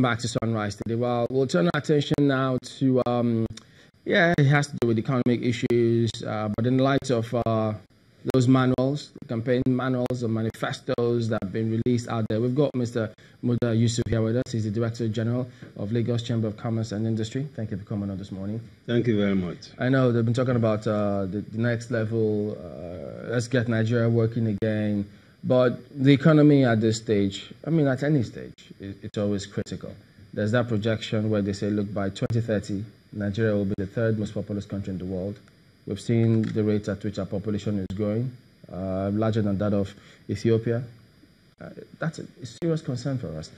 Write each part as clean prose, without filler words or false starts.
Back to Sunrise today. Well, we'll turn our attention now to, it has to do with economic issues, but in light of those manuals, the campaign manuals or manifestos that have been released out there, we've got Mr. Muda Yusuf here with us. He's the Director General of Lagos Chamber of Commerce and Industry. Thank you for coming on this morning. Thank you very much. I know they've been talking about the next level, let's get Nigeria working again. But the economy at this stage, I mean, at any stage, it's always critical. There's that projection where they say, look, by 2030, Nigeria will be the third most populous country in the world. We've seen the rate at which our population is growing, larger than that of Ethiopia. That's a serious concern for us.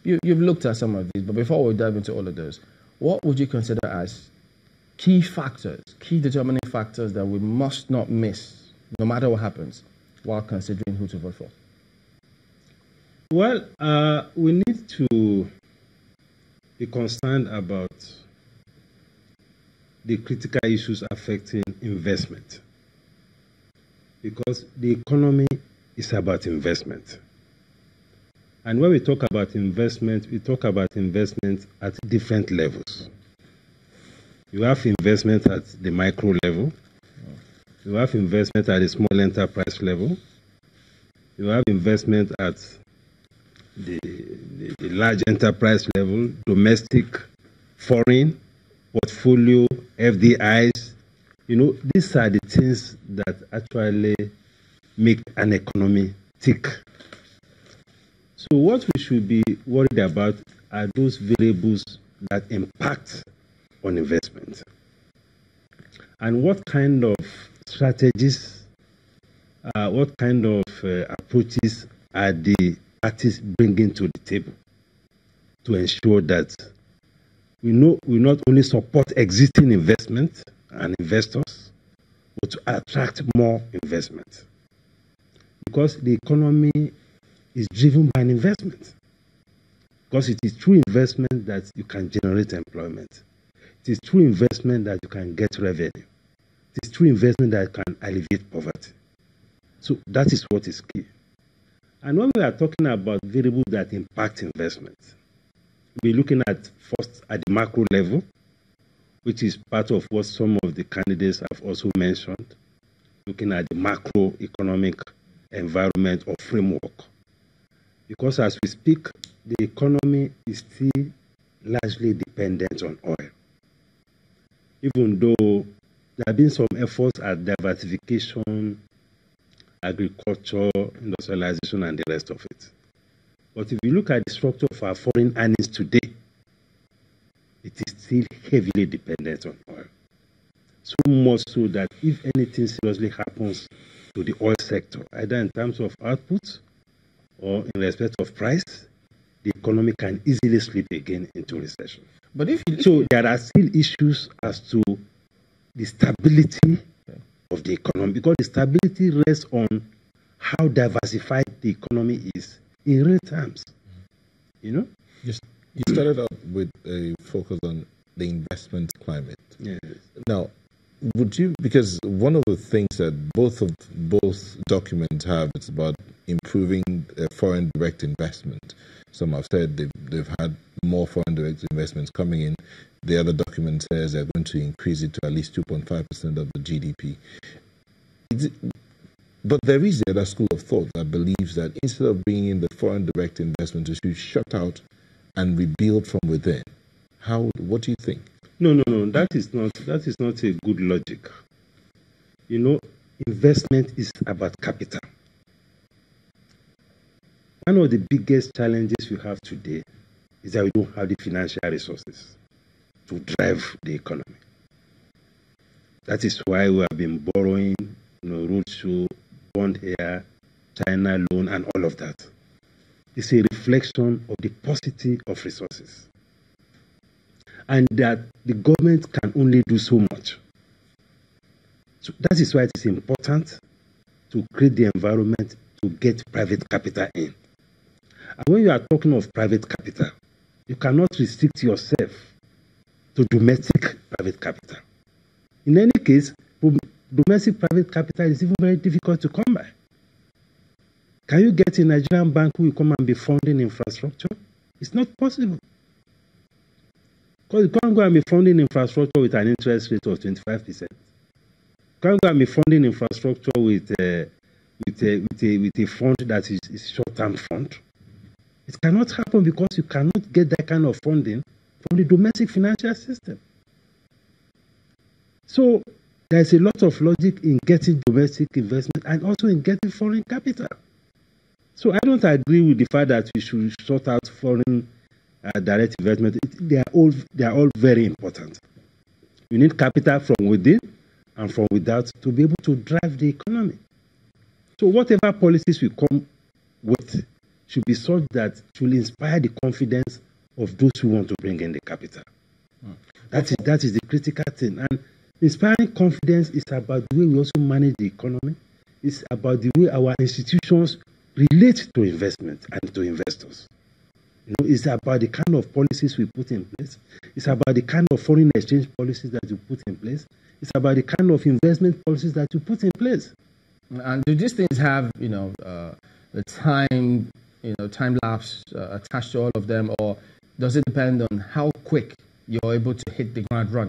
You've looked at some of these, but before we dive into all of those, what would you consider as key factors, key determining factors that we must not miss, no matter what happens, while considering who to vote for? Well, we need to be concerned about the critical issues affecting investment, because the economy is about investment. And when we talk about investment, we talk about investment at different levels. You have investment at the micro level. You have investment at the small enterprise level. You have investment at the large enterprise level, domestic, foreign, portfolio, FDIs. You know, these are the things that actually make an economy tick. So what we should be worried about are those variables that impact on investment. And what kind of strategies, what kind of approaches are the parties bringing to the table to ensure that we not only support existing investment and investors, but to attract more investment? Because the economy is driven by an investment. Because it is through investment that you can generate employment. It is through investment that you can get revenue. It is through investment that can alleviate poverty. So that is what is key. And when we are talking about variables that impact investment, we're looking at first at the macro level, which is part of what some of the candidates have also mentioned, looking at the macroeconomic environment or framework. Because as we speak, the economy is still largely dependent on oil. Even though there have been some efforts at diversification, agriculture, industrialization, and the rest of it. But if you look at the structure of our foreign earnings today, it is still heavily dependent on oil. So much so that if anything seriously happens to the oil sector, either in terms of output or in respect of price, the economy can easily slip again into recession. But so there are still issues as to the stability of the economy, because the stability rests on how diversified the economy is in real terms. You know? You started out with a focus on the investment climate. Yes. Now, would you, because one of the things that both documents have, it's about improving foreign direct investment. Some have said they've had more foreign direct investments coming in. The other document says they're going to increase it to at least 2.5% of the GDP. But there is the other school of thought that believes that instead of bringing in the foreign direct investment, we should shut out and rebuild from within. What do you think? No. That is not a good logic. You know, investment is about capital. One of the biggest challenges we have today is that we don't have the financial resources to drive the economy. That is why we have been borrowing, roadshow, bond here, China loan, and all of that. It's a reflection of the paucity of resources. And that the government can only do so much. So that is why it is important to create the environment to get private capital in. And when you are talking of private capital, you cannot restrict yourself to domestic private capital. In any case, domestic private capital is even very difficult to come by. Can you get a Nigerian bank who will come and be funding infrastructure? It's not possible. Because you can't go and be funding infrastructure with an interest rate of 25%. You can't go and be funding infrastructure with a fund that is short-term fund. It cannot happen because you cannot get that kind of funding from the domestic financial system. So there's a lot of logic in getting domestic investment and also in getting foreign capital. So I don't agree with the fact that we should sort out foreign direct investment. They are all very important. You need capital from within and from without to be able to drive the economy. So whatever policies we come with should be such that it will inspire the confidence of those who want to bring in the capital. That is the critical thing. And inspiring confidence is about the way we also manage the economy. It's about the way our institutions relate to investment and to investors. It's about the kind of policies we put in place. It's about the kind of foreign exchange policies that we put in place. It's about the kind of investment policies that we put in place. And do these things have, the time lapse attached to all of them, or does it depend on how quick you're able to hit the ground running?